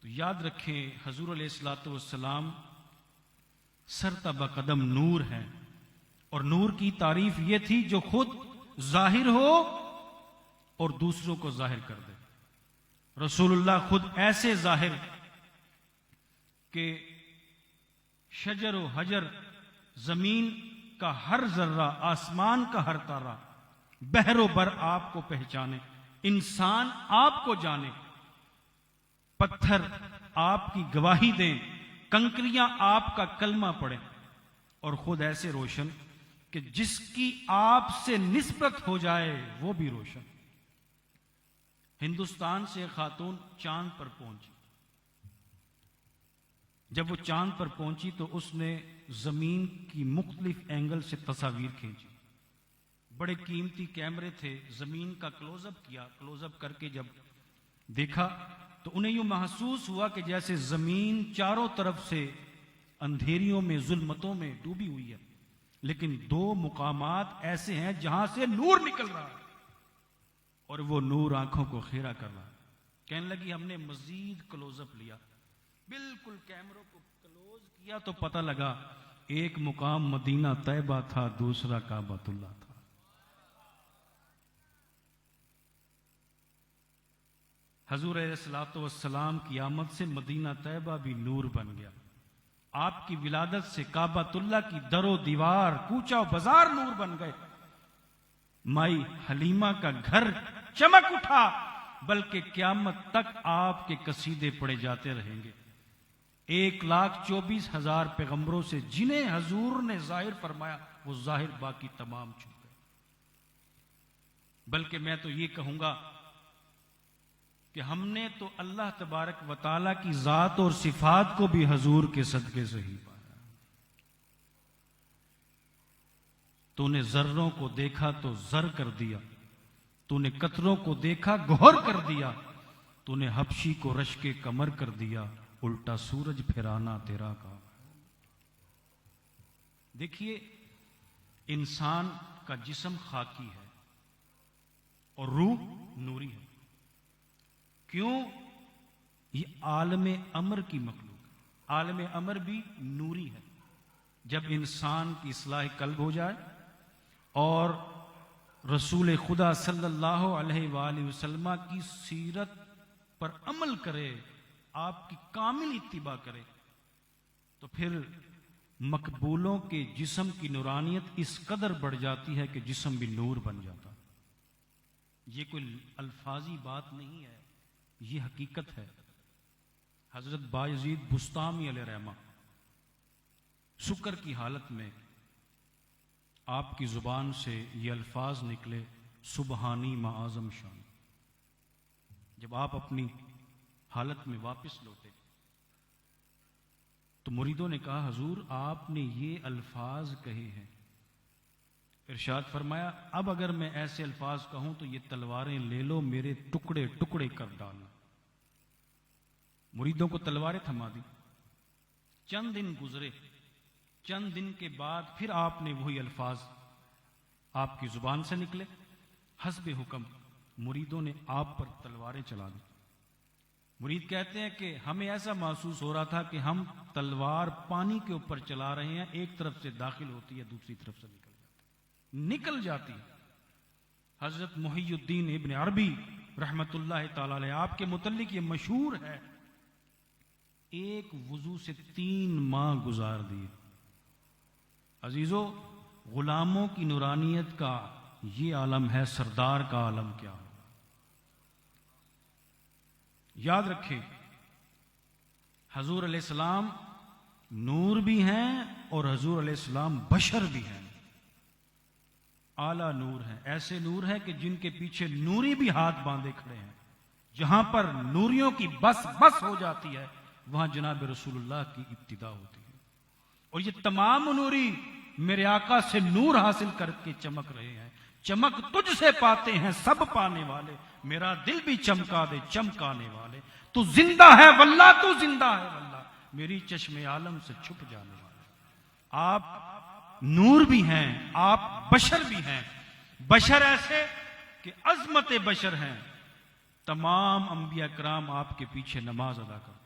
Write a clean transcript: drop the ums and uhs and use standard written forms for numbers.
تو یاد رکھیں حضور علیہ الصلوۃ والسلام سرتبہ قدم نور ہیں، اور نور کی تعریف یہ تھی جو خود ظاہر ہو اور دوسروں کو ظاہر کر دے۔ رسول اللہ خود ایسے ظاہر کہ شجر و حجر، زمین کا ہر ذرہ، آسمان کا ہر تارہ، بحر و بر آپ کو پہچانے، انسان آپ کو جانے، پتھر آپ کی گواہی دیں، کنکریاں آپ کا کلمہ پڑھیں، اور خود ایسے روشن کہ جس کی آپ سے نسبت ہو جائے وہ بھی روشن۔ ہندوستان سے ایک خاتون چاند پر پہنچی۔ جب وہ چاند پر پہنچی تو اس نے زمین کی مختلف اینگل سے تصاویر کھینچی، بڑے قیمتی کیمرے تھے، زمین کا کلوز اپ کیا، کلوز اپ کر کے جب دیکھا تو انہیں یوں محسوس ہوا کہ جیسے زمین چاروں طرف سے اندھیریوں میں، ظلمتوں میں ڈوبی ہوئی ہے، لیکن دو مقامات ایسے ہیں جہاں سے نور نکل رہا ہے، اور وہ نور آنکھوں کو خیرہ کر رہا ہے۔ کہنے لگی ہم نے مزید کلوز اپ لیا، بالکل کیمروں کو کلوز کیا تو پتہ لگا ایک مقام مدینہ طیبہ تھا، دوسرا کعبۃ اللہ تھا۔ حضور علیہ الصلوۃ والسلام کی آمد سے مدینہ طیبہ بھی نور بن گیا، آپ کی ولادت سے کعبۃ اللہ کی در و دیوار، کوچہ و بازار نور بن گئے، مائی حلیمہ کا گھر چمک اٹھا، بلکہ قیامت تک آپ کے قصیدے پڑھے جاتے رہیں گے۔ 1,24,000 پیغمبروں سے جنہیں حضور نے ظاہر فرمایا وہ ظاہر باقی تمام چھپ گئے۔ بلکہ میں تو یہ کہوں گا کہ ہم نے تو اللہ تبارک و تعالیٰ کی ذات اور صفات کو بھی حضور کے صدقے سے ہی پایا۔ تو نے ذروں کو دیکھا تو زر کر دیا، تو نے قطروں کو دیکھا گوہر کر دیا، تو نے حبشی کو رشک کمر کر دیا، الٹا سورج پھرانا تیرا کام ہے۔ دیکھیے انسان کا جسم خاکی ہے اور روح نوری ہے۔ کیوں؟ یہ عالم امر کی مخلوق ہے، عالم امر بھی نوری ہے۔ جب انسان کی اصلاح قلب ہو جائے اور رسول خدا صلی اللہ علیہ وآلہ وسلم کی سیرت پر عمل کرے، آپ کی کامل اتباع کرے، تو پھر مقبولوں کے جسم کی نورانیت اس قدر بڑھ جاتی ہے کہ جسم بھی نور بن جاتا۔ یہ کوئی الفاظی بات نہیں ہے، یہ حقیقت ہے۔ حضرت بایزید بسطامی علیہ رحمہ سکر کی حالت میں آپ کی زبان سے یہ الفاظ نکلے، سبحانی معاظم شان۔ جب آپ اپنی حالت میں واپس لوٹے تو مریدوں نے کہا حضور آپ نے یہ الفاظ کہے ہیں۔ ارشاد فرمایا اب اگر میں ایسے الفاظ کہوں تو یہ تلواریں لے لو، میرے ٹکڑے ٹکڑے کر ڈالو۔ مریدوں کو تلواریں تھما دی۔ چند دن گزرے، چند دن کے بعد پھر آپ نے وہی الفاظ آپ کی زبان سے نکلے، حسب حکم مریدوں نے آپ پر تلواریں چلا دی۔ مرید کہتے ہیں کہ ہمیں ایسا محسوس ہو رہا تھا کہ ہم تلوار پانی کے اوپر چلا رہے ہیں، ایک طرف سے داخل ہوتی ہے دوسری طرف سے نکل جاتی ہے۔ حضرت محی الدین ابن عربی رحمت اللہ تعالی علیہ آپ کے متعلق یہ مشہور ہے، ایک وضو سے 3 ماہ گزار دیے۔ عزیزو غلاموں کی نورانیت کا یہ عالم ہے، سردار کا عالم کیا ہو۔ یاد رکھیں حضور علیہ السلام نور بھی ہیں اور حضور علیہ السلام بشر بھی ہیں، اعلیٰ نور ہیں، ایسے نور ہیں کہ جن کے پیچھے نوری بھی ہاتھ باندھے کھڑے ہیں۔ جہاں پر نوریوں کی بس بس ہو جاتی ہے وہاں جناب رسول اللہ کی ابتدا ہوتی ہے، اور یہ تمام نوری میرے آقا سے نور حاصل کر کے چمک رہے ہیں۔ چمک تجھ سے پاتے ہیں سب پانے والے، میرا دل بھی چمکا دے چمکانے والے، تو زندہ ہے واللہ، تو زندہ ہے واللہ، میری چشم عالم سے چھپ جانے والے۔ آپ نور بھی ہیں، آپ بشر بھی ہیں، بشر ایسے کہ عظمت بشر ہیں۔ تمام انبیاء کرام آپ کے پیچھے نماز ادا کرتے ہیں۔